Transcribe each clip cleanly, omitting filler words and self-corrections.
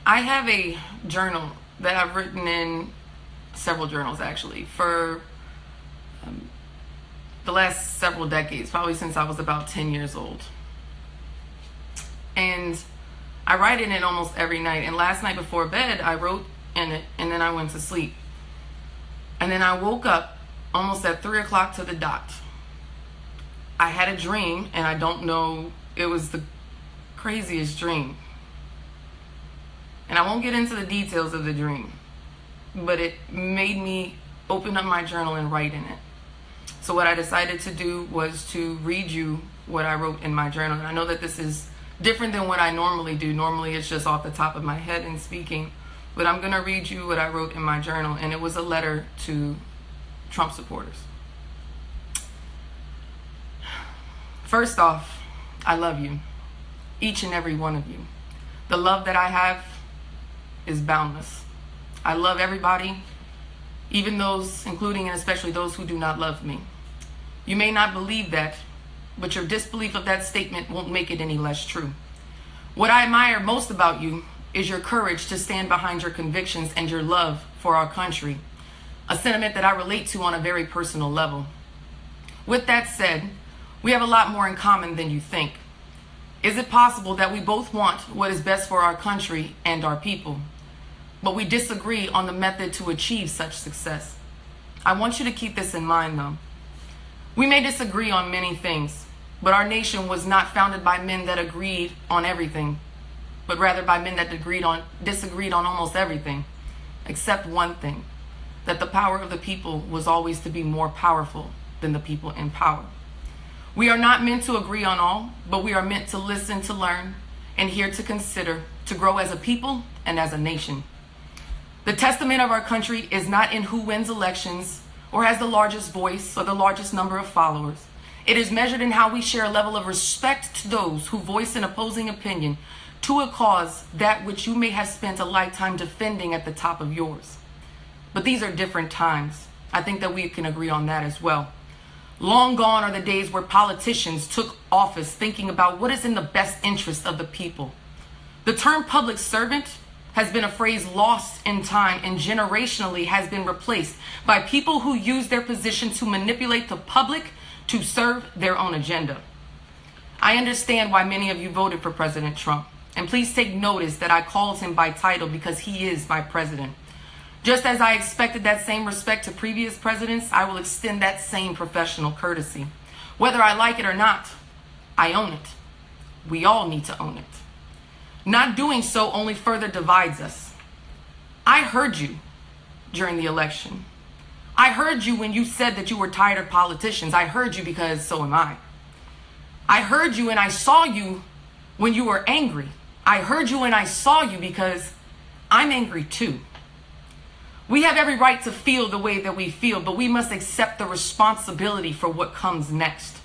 I have a journal that I've written in, several journals actually, for the last several decades, probably since I was about 10 years old. And I write in it almost every night. And last night before bed, I wrote in it, and then I went to sleep. And then I woke up almost at 3 o'clock to the dot. I had a dream, and I don't know, it was the craziest dream. And I won't get into the details of the dream, but it made me open up my journal and write in it. So what I decided to do was to read you what I wrote in my journal. And I know that this is different than what I normally do. Normally it's just off the top of my head and speaking. But I'm going to read you what I wrote in my journal. And it was a letter to Trump supporters. First off, I love you. Each and every one of you. The love that I have is boundless. I love everybody, even those, including and especially those who do not love me. You may not believe that, but your disbelief of that statement won't make it any less true. What I admire most about you is your courage to stand behind your convictions and your love for our country, a sentiment that I relate to on a very personal level. With that said, we have a lot more in common than you think. Is it possible that we both want what is best for our country and our people, but we disagree on the method to achieve such success? I want you to keep this in mind, though. We may disagree on many things, but our nation was not founded by men that agreed on everything, but rather by men that disagreed on almost everything, except one thing, that the power of the people was always to be more powerful than the people in power. We are not meant to agree on all, but we are meant to listen, to learn, and here to consider, to grow as a people and as a nation. The testament of our country is not in who wins elections or has the largest voice or the largest number of followers. It is measured in how we share a level of respect to those who voice an opposing opinion to a cause that which you may have spent a lifetime defending at the top of yours. But these are different times. I think that we can agree on that as well. Long gone are the days where politicians took office thinking about what is in the best interest of the people. The term public servant has been a phrase lost in time and generationally has been replaced by people who use their position to manipulate the public to serve their own agenda. I understand why many of you voted for President Trump, and please take notice that I called him by title because he is my president. Just as I expected that same respect to previous presidents, I will extend that same professional courtesy. Whether I like it or not, I own it. We all need to own it. Not doing so only further divides us. I heard you during the election. I heard you when you said that you were tired of politicians. I heard you because so am I. I heard you and I saw you when you were angry. I heard you and I saw you because I'm angry too. We have every right to feel the way that we feel, but we must accept the responsibility for what comes next.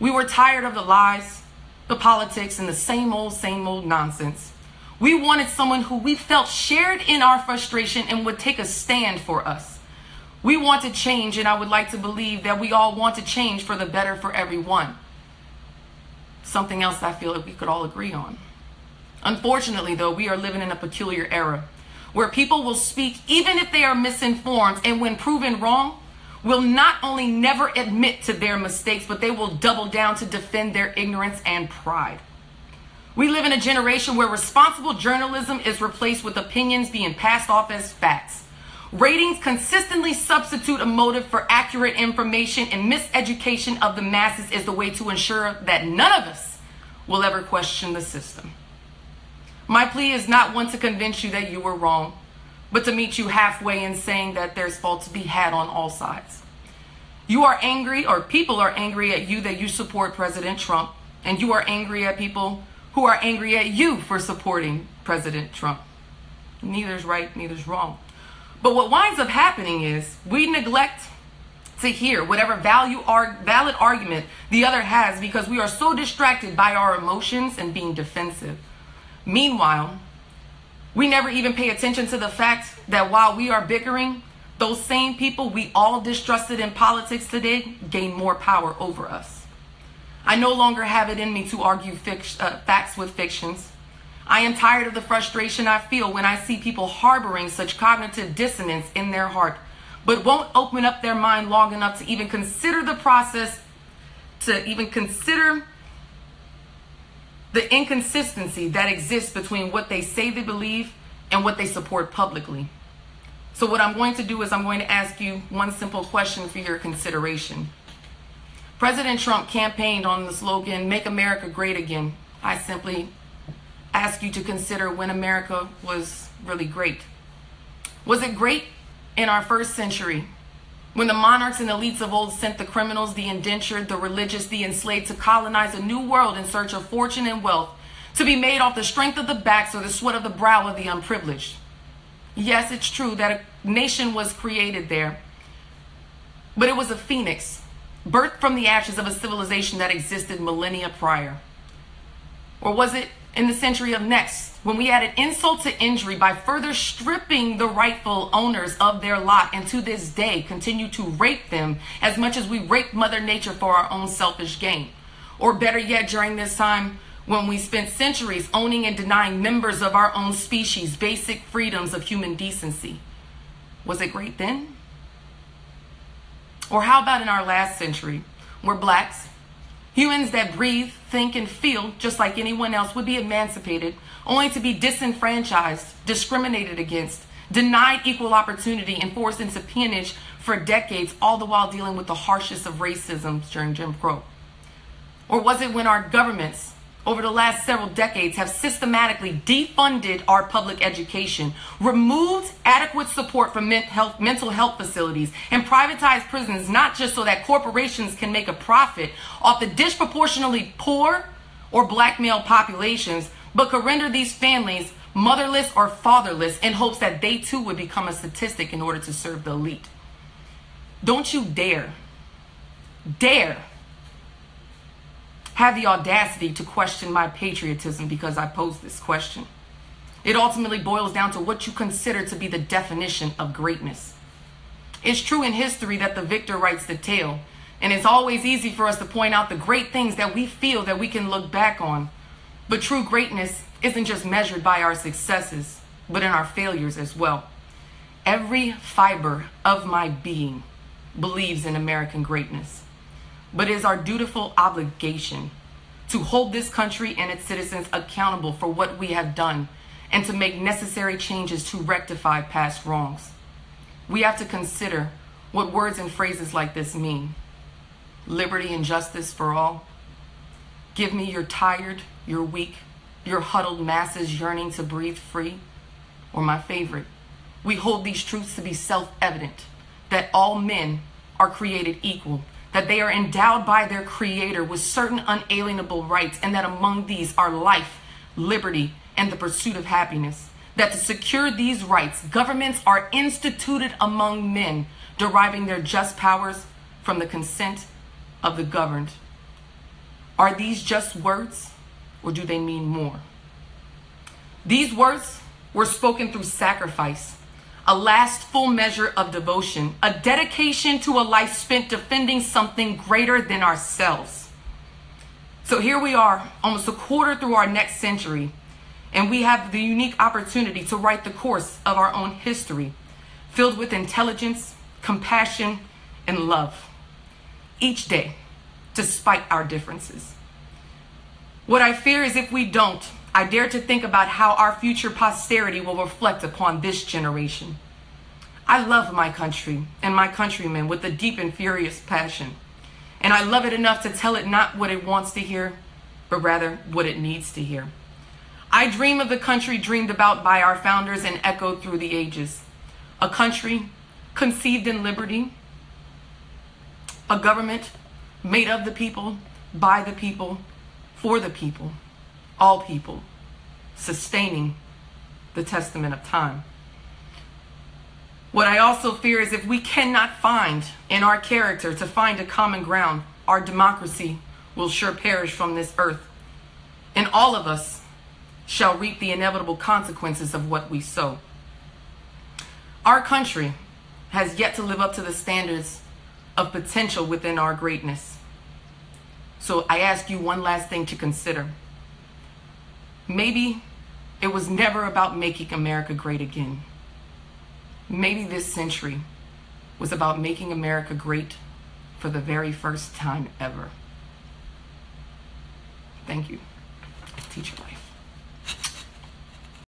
We were tired of the lies, the politics, and the same old nonsense. We wanted someone who we felt shared in our frustration and would take a stand for us. We wanted change, and I would like to believe that we all want to change for the better for everyone. Something else I feel that we could all agree on. Unfortunately, though, we are living in a peculiar era where people will speak even if they are misinformed, and when proven wrong, will not only never admit to their mistakes, but they will double down to defend their ignorance and pride. We live in a generation where responsible journalism is replaced with opinions being passed off as facts. Ratings consistently substitute a motive for accurate information, and miseducation of the masses is the way to ensure that none of us will ever question the system. My plea is not one to convince you that you were wrong, but to meet you halfway in saying that there's fault to be had on all sides. You are angry, or people are angry at you that you support President Trump, and you are angry at people who are angry at you for supporting President Trump. Neither's right, neither's wrong. But what winds up happening is we neglect to hear whatever valid argument the other has because we are so distracted by our emotions and being defensive. Meanwhile, we never even pay attention to the fact that while we are bickering, those same people we all distrusted in politics today gain more power over us. I no longer have it in me to argue facts with fictions. I am tired of the frustration I feel when I see people harboring such cognitive dissonance in their heart, but won't open up their mind long enough to even consider the process, to even consider the inconsistency that exists between what they say they believe and what they support publicly. So what I'm going to do is I'm going to ask you one simple question for your consideration. President Trump campaigned on the slogan, "Make America Great Again." I simply ask you to consider when America was really great. Was it great in our first century, when the monarchs and elites of old sent the criminals, the indentured, the religious, the enslaved to colonize a new world in search of fortune and wealth, to be made off the strength of the backs or the sweat of the brow of the unprivileged? Yes, it's true that a nation was created there, but it was a phoenix, birthed from the ashes of a civilization that existed millennia prior. Or was it in the century of next, when we added insult to injury by further stripping the rightful owners of their lot, and to this day continue to rape them as much as we rape Mother Nature for our own selfish gain? Or better yet, during this time when we spent centuries owning and denying members of our own species basic freedoms of human decency? Was it great then? Or how about in our last century, where blacks, humans that breathe, think, and feel just like anyone else, would be emancipated, only to be disenfranchised, discriminated against, denied equal opportunity, and forced into peonage for decades, all the while dealing with the harshest of racism during Jim Crow? Or was it when our governments, over the last several decades, have systematically defunded our public education, removed adequate support from mental health facilities, and privatized prisons, not just so that corporations can make a profit off the disproportionately poor or black male populations, but could render these families motherless or fatherless in hopes that they too would become a statistic in order to serve the elite? Don't you dare have the audacity to question my patriotism because I posed this question. It ultimately boils down to what you consider to be the definition of greatness. It's true in history that the victor writes the tale, and it's always easy for us to point out the great things that we feel that we can look back on. But true greatness isn't just measured by our successes, but in our failures as well. Every fiber of my being believes in American greatness, but it is our dutiful obligation to hold this country and its citizens accountable for what we have done and to make necessary changes to rectify past wrongs. We have to consider what words and phrases like this mean. Liberty and justice for all. Give me your tired, your weak, your huddled masses yearning to breathe free. Or my favorite, we hold these truths to be self-evident, that all men are created equal, that they are endowed by their Creator with certain unalienable rights, and that among these are life, liberty, and the pursuit of happiness. That to secure these rights, governments are instituted among men, deriving their just powers from the consent of the governed. Are these just words, or do they mean more? These words were spoken through sacrifice, a last full measure of devotion, a dedication to a life spent defending something greater than ourselves. So here we are, almost a quarter through our next century, and we have the unique opportunity to write the course of our own history, filled with intelligence, compassion, and love, each day, despite our differences. What I fear is if we don't, I dare to think about how our future posterity will reflect upon this generation. I love my country and my countrymen with a deep and furious passion. And I love it enough to tell it not what it wants to hear, but rather what it needs to hear. I dream of the country dreamed about by our founders and echoed through the ages. A country conceived in liberty. A government made of the people, by the people, for the people. All people, sustaining the testament of time. What I also fear is if we cannot find in our character to find a common ground, our democracy will sure perish from this earth, and all of us shall reap the inevitable consequences of what we sow. Our country has yet to live up to the standards of potential within our greatness. So I ask you one last thing to consider. Maybe It was never about making America great again. Maybe this century was about making America great for the very first time ever. Thank you. Teacher Lyfe.